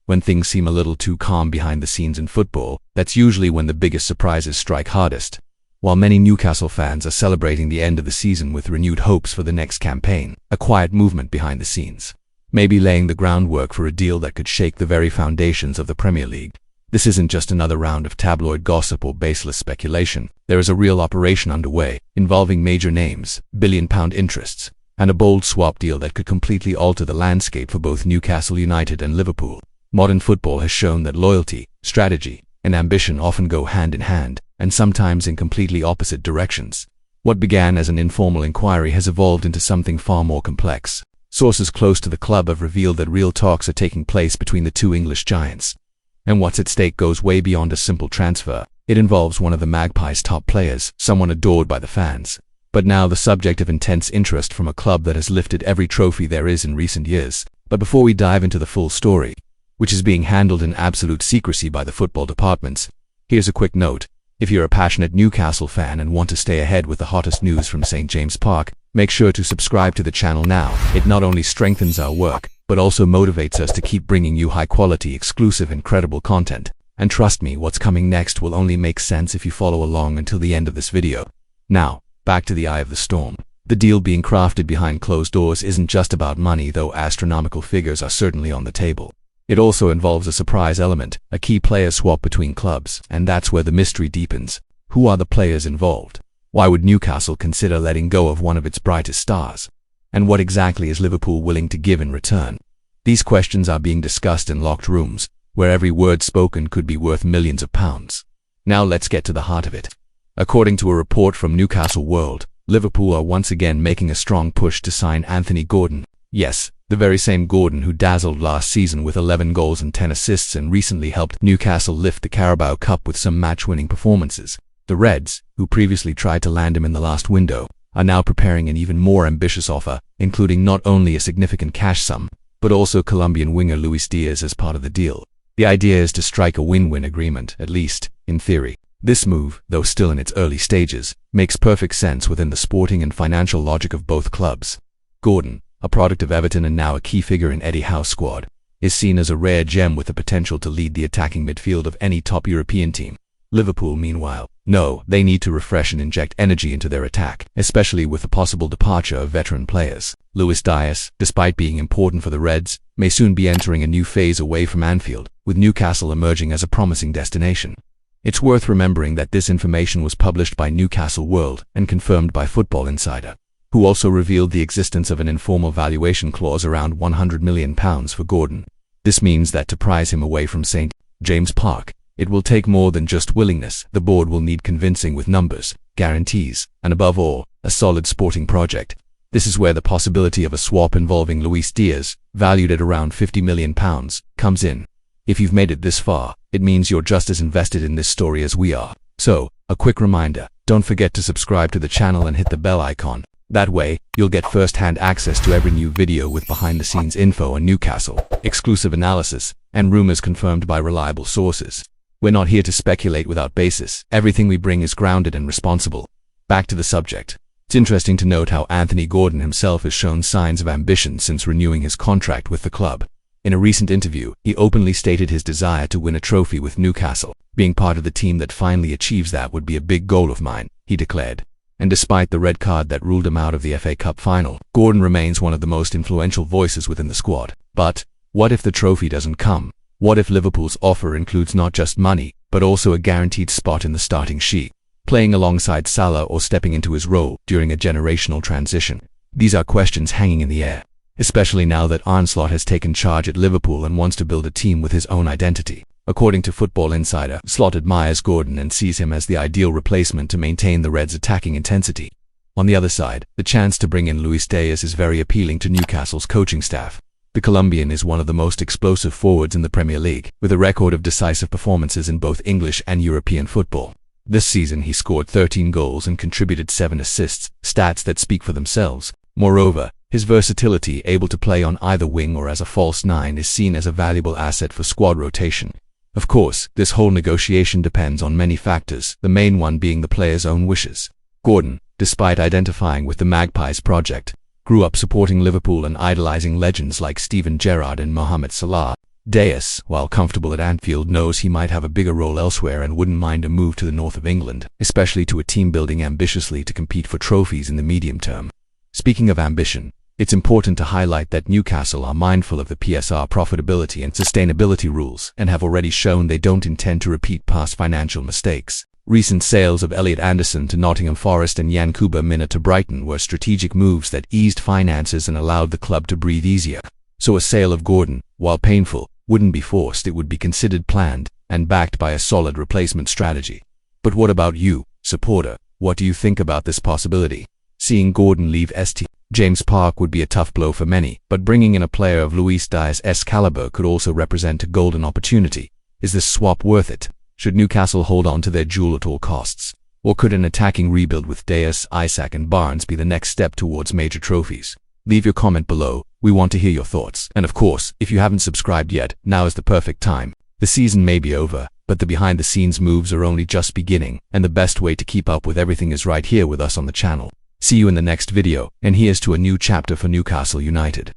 when things seem a little too calm behind the scenes in football, that's usually when the biggest surprises strike hardest. While many Newcastle fans are celebrating the end of the season with renewed hopes for the next campaign, a quiet movement behind the scenes, maybe laying the groundwork for a deal that could shake the very foundations of the Premier League. This isn't just another round of tabloid gossip or baseless speculation. There is a real operation underway, involving major names, billion-pound interests, and a bold swap deal that could completely alter the landscape for both Newcastle United and Liverpool. Modern football has shown that loyalty, strategy, and ambition often go hand in hand, and sometimes in completely opposite directions. What began as an informal inquiry has evolved into something far more complex. Sources close to the club have revealed that real talks are taking place between the two English giants. And what's at stake goes way beyond a simple transfer. It involves one of the Magpies' top players, someone adored by the fans, but now the subject of intense interest from a club that has lifted every trophy there is in recent years. But before we dive into the full story, which is being handled in absolute secrecy by the football departments, here's a quick note. If you're a passionate Newcastle fan and want to stay ahead with the hottest news from St. James Park, make sure to subscribe to the channel now. It not only strengthens our work, but also motivates us to keep bringing you high-quality, exclusive, and credible content. And trust me, what's coming next will only make sense if you follow along until the end of this video. Now, back to the eye of the storm. The deal being crafted behind closed doors isn't just about money, though astronomical figures are certainly on the table. It also involves a surprise element, a key player swap between clubs, and that's where the mystery deepens. Who are the players involved? Why would Newcastle consider letting go of one of its brightest stars? And what exactly is Liverpool willing to give in return? These questions are being discussed in locked rooms, where every word spoken could be worth millions of pounds. Now let's get to the heart of it. According to a report from Newcastle World, Liverpool are once again making a strong push to sign Anthony Gordon. Yes, the very same Gordon who dazzled last season with 11 goals and 10 assists and recently helped Newcastle lift the Carabao Cup with some match-winning performances. The Reds, who previously tried to land him in the last window, are now preparing an even more ambitious offer, including not only a significant cash sum, but also Colombian winger Luis Diaz as part of the deal. The idea is to strike a win-win agreement, at least in theory. This move, though still in its early stages, makes perfect sense within the sporting and financial logic of both clubs. Gordon, a product of Everton and now a key figure in Eddie Howe's squad, is seen as a rare gem with the potential to lead the attacking midfield of any top European team. Liverpool, meanwhile, no, they need to refresh and inject energy into their attack, especially with the possible departure of veteran players. Luis Diaz, despite being important for the Reds, may soon be entering a new phase away from Anfield, with Newcastle emerging as a promising destination. It's worth remembering that this information was published by Newcastle World and confirmed by Football Insider, who also revealed the existence of an informal valuation clause around £100 million for Gordon. This means that to prize him away from St. James Park, it will take more than just willingness. The board will need convincing with numbers, guarantees, and above all, a solid sporting project. This is where the possibility of a swap involving Luis Diaz, valued at around £50 million, comes in. If you've made it this far, it means you're just as invested in this story as we are. So, a quick reminder, don't forget to subscribe to the channel and hit the bell icon. That way, you'll get first-hand access to every new video with behind-the-scenes info on Newcastle, exclusive analysis, and rumors confirmed by reliable sources. We're not here to speculate without basis. Everything we bring is grounded and responsible. Back to the subject. It's interesting to note how Anthony Gordon himself has shown signs of ambition since renewing his contract with the club. In a recent interview, he openly stated his desire to win a trophy with Newcastle. Being part of the team that finally achieves that would be a big goal of mine, he declared. And despite the red card that ruled him out of the FA Cup final, Gordon remains one of the most influential voices within the squad. But what if the trophy doesn't come? What if Liverpool's offer includes not just money, but also a guaranteed spot in the starting sheet, playing alongside Salah or stepping into his role during a generational transition? These are questions hanging in the air, especially now that Arne Slot has taken charge at Liverpool and wants to build a team with his own identity. According to Football Insider, Slot admires Gordon and sees him as the ideal replacement to maintain the Reds' attacking intensity. On the other side, the chance to bring in Luis Diaz is very appealing to Newcastle's coaching staff. The Colombian is one of the most explosive forwards in the Premier League, with a record of decisive performances in both English and European football. This season he scored 13 goals and contributed 7 assists, stats that speak for themselves. Moreover, his versatility, able to play on either wing or as a false nine, is seen as a valuable asset for squad rotation. Of course, this whole negotiation depends on many factors, the main one being the player's own wishes. Gordon, despite identifying with the Magpies project, grew up supporting Liverpool and idolizing legends like Steven Gerrard and Mohamed Salah. Diaz, while comfortable at Anfield, knows he might have a bigger role elsewhere and wouldn't mind a move to the north of England, especially to a team building ambitiously to compete for trophies in the medium term. Speaking of ambition, it's important to highlight that Newcastle are mindful of the PSR profitability and sustainability rules and have already shown they don't intend to repeat past financial mistakes. Recent sales of Elliot Anderson to Nottingham Forest and Yankuba Minna to Brighton were strategic moves that eased finances and allowed the club to breathe easier. So a sale of Gordon, while painful, wouldn't be forced. It would be considered planned and backed by a solid replacement strategy. But what about you, supporter? What do you think about this possibility? Seeing Gordon leave St. James Park would be a tough blow for many, but bringing in a player of Luis Diaz's caliber could also represent a golden opportunity. Is this swap worth it? Should Newcastle hold on to their jewel at all costs? Or could an attacking rebuild with Diaz, Isak and Barnes be the next step towards major trophies? Leave your comment below. We want to hear your thoughts. And of course, if you haven't subscribed yet, now is the perfect time. The season may be over, but the behind-the-scenes moves are only just beginning, and the best way to keep up with everything is right here with us on the channel. See you in the next video, and here's to a new chapter for Newcastle United.